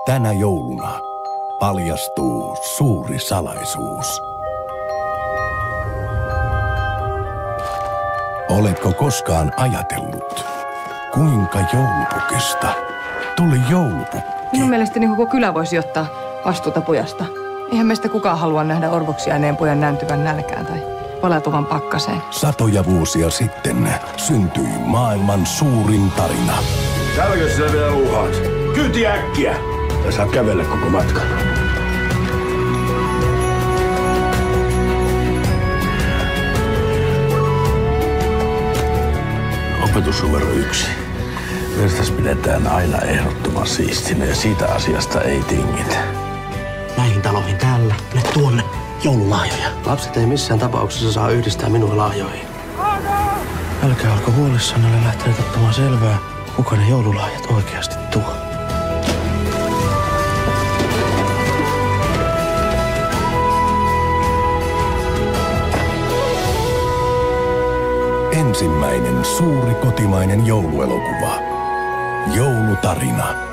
Tänä jouluna paljastuu suuri salaisuus. Oletko koskaan ajatellut, kuinka joulupukista tuli joulupukki? Minun mielestäni koko kylä voisi ottaa vastuuta pojasta. Eihän meistä kukaan halua nähdä orvoksi jääneen pojan nääntyvän nälkään tai palatuvan pakkaseen. Satoja vuosia sitten syntyi maailman suurin tarina. Tälläkö sinä vielä luuhaat? Kyyti äkkiä! Ja saa kävellä koko matkan. Opetus numero 1. Verstas pidetään aina ehdottoman siistinä ja siitä asiasta ei tingitä. Näihin taloihin täällä, ne tuonne joululahjoja. Lapset ei missään tapauksessa saa yhdistää minua lahjoihin. Älkää olko huolissaan, olen lähtenyt ottamaan selvää, kuka ne joululahjat oikeasti tuo. Ensimmäinen suuri kotimainen jouluelokuva. Joulutarina.